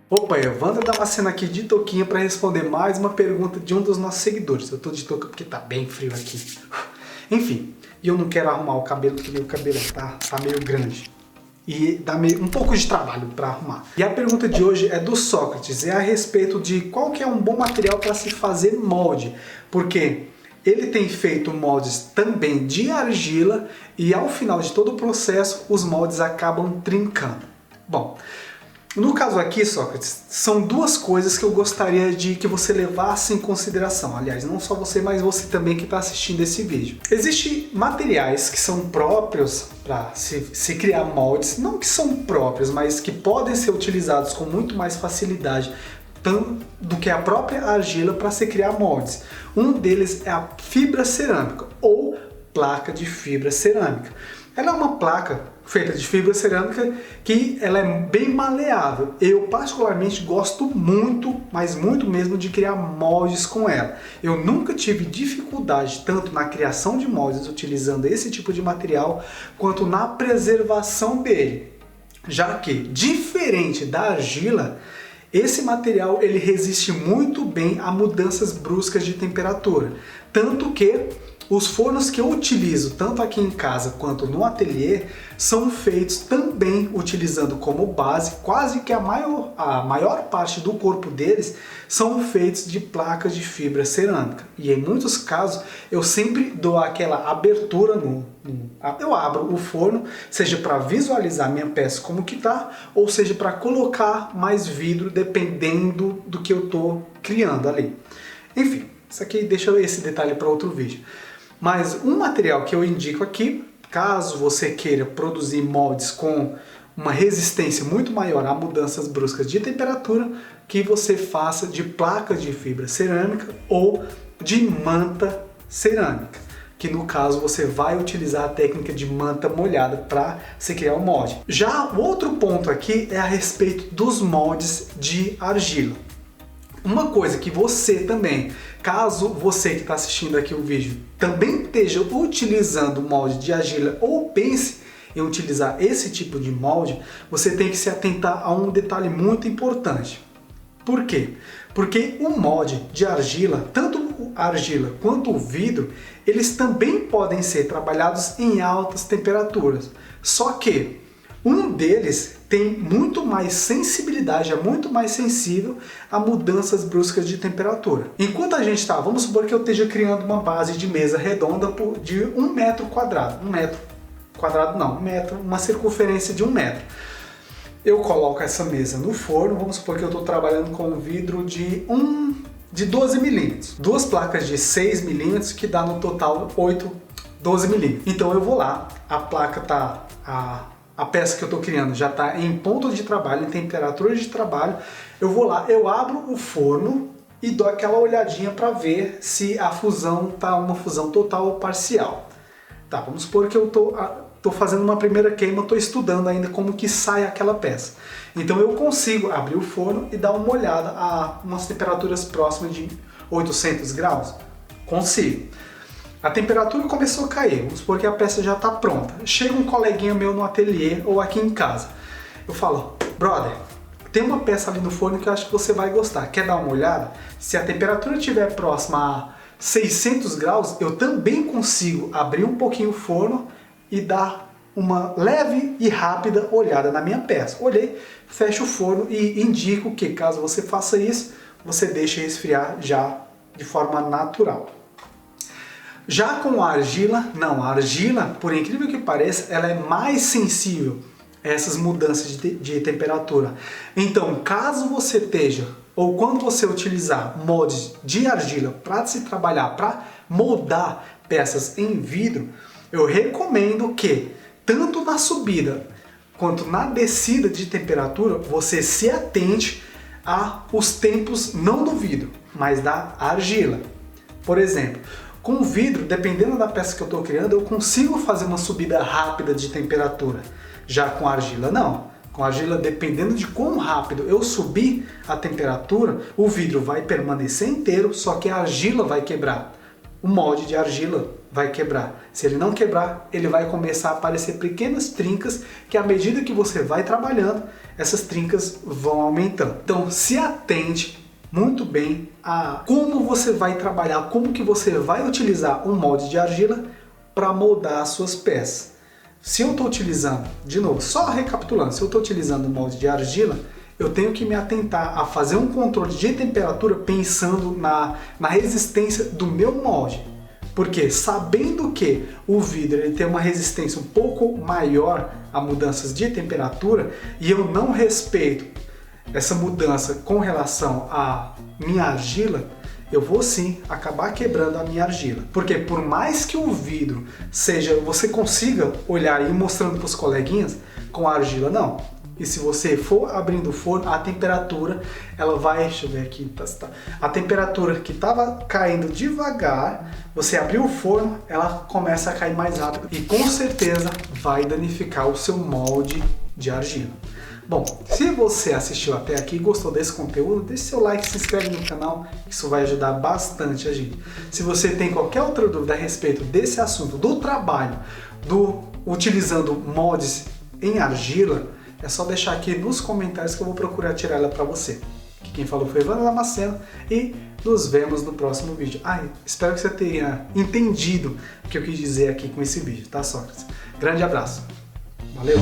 Opa, Evandro Damasceno aqui de touquinha para responder mais uma pergunta de um dos nossos seguidores. Eu tô de touca porque tá bem frio aqui. Enfim, e eu não quero arrumar o cabelo porque meu cabelo tá meio grande. E dá um pouco de trabalho para arrumar. E a pergunta de hoje é do Sócrates, é a respeito de qual que é um bom material para se fazer molde. Porque ele tem feito moldes também de argila e ao final de todo o processo os moldes acabam trincando. Bom, no caso aqui, Sócrates, são duas coisas que eu gostaria de que você levasse em consideração. Aliás, não só você, mas você também que está assistindo esse vídeo. Existem materiais que são próprios para se criar moldes, não que são próprios, mas que podem ser utilizados com muito mais facilidade do que a própria argila para se criar moldes. Um deles é a fibra cerâmica ou placa de fibra cerâmica. Ela é uma placa feita de fibra cerâmica que ela é bem maleável. Eu particularmente gosto muito, mas muito mesmo, de criar moldes com ela. Eu nunca tive dificuldade tanto na criação de moldes utilizando esse tipo de material, quanto na preservação dele. Já que, diferente da argila, esse material ele resiste muito bem a mudanças bruscas de temperatura. Tanto que os fornos que eu utilizo, tanto aqui em casa quanto no ateliê, são feitos também utilizando como base, quase que a maior parte do corpo deles são feitos de placas de fibra cerâmica. E em muitos casos eu sempre dou aquela abertura, eu abro o forno, seja para visualizar minha peça como que tá, ou seja para colocar mais vidro dependendo do que eu estou criando ali. Enfim, isso aqui deixa esse detalhe para outro vídeo. Mas um material que eu indico aqui, caso você queira produzir moldes com uma resistência muito maior a mudanças bruscas de temperatura, que você faça de placa de fibra cerâmica ou de manta cerâmica, que no caso você vai utilizar a técnica de manta molhada para se criar o molde. Já o outro ponto aqui é a respeito dos moldes de argila. Uma coisa que você também, caso você que está assistindo aqui o vídeo, também esteja utilizando molde de argila ou pense em utilizar esse tipo de molde, você tem que se atentar a um detalhe muito importante. Por quê? Porque o molde de argila, tanto a argila quanto o vidro, eles também podem ser trabalhados em altas temperaturas. Só que um deles tem muito mais sensibilidade, é muito mais sensível a mudanças bruscas de temperatura. Enquanto a gente está, vamos supor que eu esteja criando uma base de mesa redonda de 1 metro quadrado. 1 metro quadrado não, 1 metro, uma circunferência de 1 metro. Eu coloco essa mesa no forno, vamos supor que eu estou trabalhando com um vidro de 12 milímetros. Duas placas de 6 milímetros que dá no total 12 milímetros. Então eu vou lá, a placa está... A peça que eu estou criando já está em ponto de trabalho, em temperatura de trabalho. Eu vou lá, eu abro o forno e dou aquela olhadinha para ver se a fusão está uma fusão total ou parcial. Tá, vamos supor que eu estou fazendo uma primeira queima, estou estudando ainda como que sai aquela peça. Então eu consigo abrir o forno e dar uma olhada a umas temperaturas próximas de 800 graus. Consigo. A temperatura começou a cair, vamos supor que a peça já está pronta. Chega um coleguinha meu no ateliê ou aqui em casa. Eu falo, brother, tem uma peça ali no forno que eu acho que você vai gostar. Quer dar uma olhada? Se a temperatura estiver próxima a 600 graus, eu também consigo abrir um pouquinho o forno e dar uma leve e rápida olhada na minha peça. Olhei, fecho o forno e indico que caso você faça isso, você deixa esfriar já de forma natural. Já com a argila, não, a argila, por incrível que pareça, ela é mais sensível a essas mudanças de temperatura. Então, caso você esteja, ou quando você utilizar moldes de argila para se trabalhar, para moldar peças em vidro, eu recomendo que, tanto na subida quanto na descida de temperatura, você se atente aos tempos não do vidro, mas da argila. Por exemplo, com o vidro, dependendo da peça que eu estou criando, eu consigo fazer uma subida rápida de temperatura. Já com a argila, não. Com a argila, dependendo de quão rápido eu subir a temperatura, o vidro vai permanecer inteiro, só que a argila vai quebrar. O molde de argila vai quebrar. Se ele não quebrar, ele vai começar a aparecer pequenas trincas que à medida que você vai trabalhando, essas trincas vão aumentando. Então se atente muito bem a como você vai trabalhar, como que você vai utilizar um molde de argila para moldar as suas peças. Se eu estou utilizando, de novo, só recapitulando, se eu estou utilizando um molde de argila, eu tenho que me atentar a fazer um controle de temperatura pensando na resistência do meu molde. Porque sabendo que o vidro ele tem uma resistência um pouco maior a mudanças de temperatura e eu não respeito essa mudança com relação à minha argila, eu vou sim acabar quebrando a minha argila. Porque por mais que o vidro seja, você consiga olhar e ir mostrando para os coleguinhas, com a argila não. E se você for abrindo o forno, a temperatura, ela vai, deixa eu ver aqui, a temperatura que estava caindo devagar, você abriu o forno, ela começa a cair mais rápido e com certeza vai danificar o seu molde de argila. Bom, se você assistiu até aqui e gostou desse conteúdo, deixe seu like, se inscreve no canal, isso vai ajudar bastante a gente. Se você tem qualquer outra dúvida a respeito desse assunto, do trabalho, utilizando moldes em argila, é só deixar aqui nos comentários que eu vou procurar tirar ela para você. Aqui quem falou foi Evandro Damasceno e nos vemos no próximo vídeo. Espero que você tenha entendido o que eu quis dizer aqui com esse vídeo, tá, Sócrates? Grande abraço. Valeu!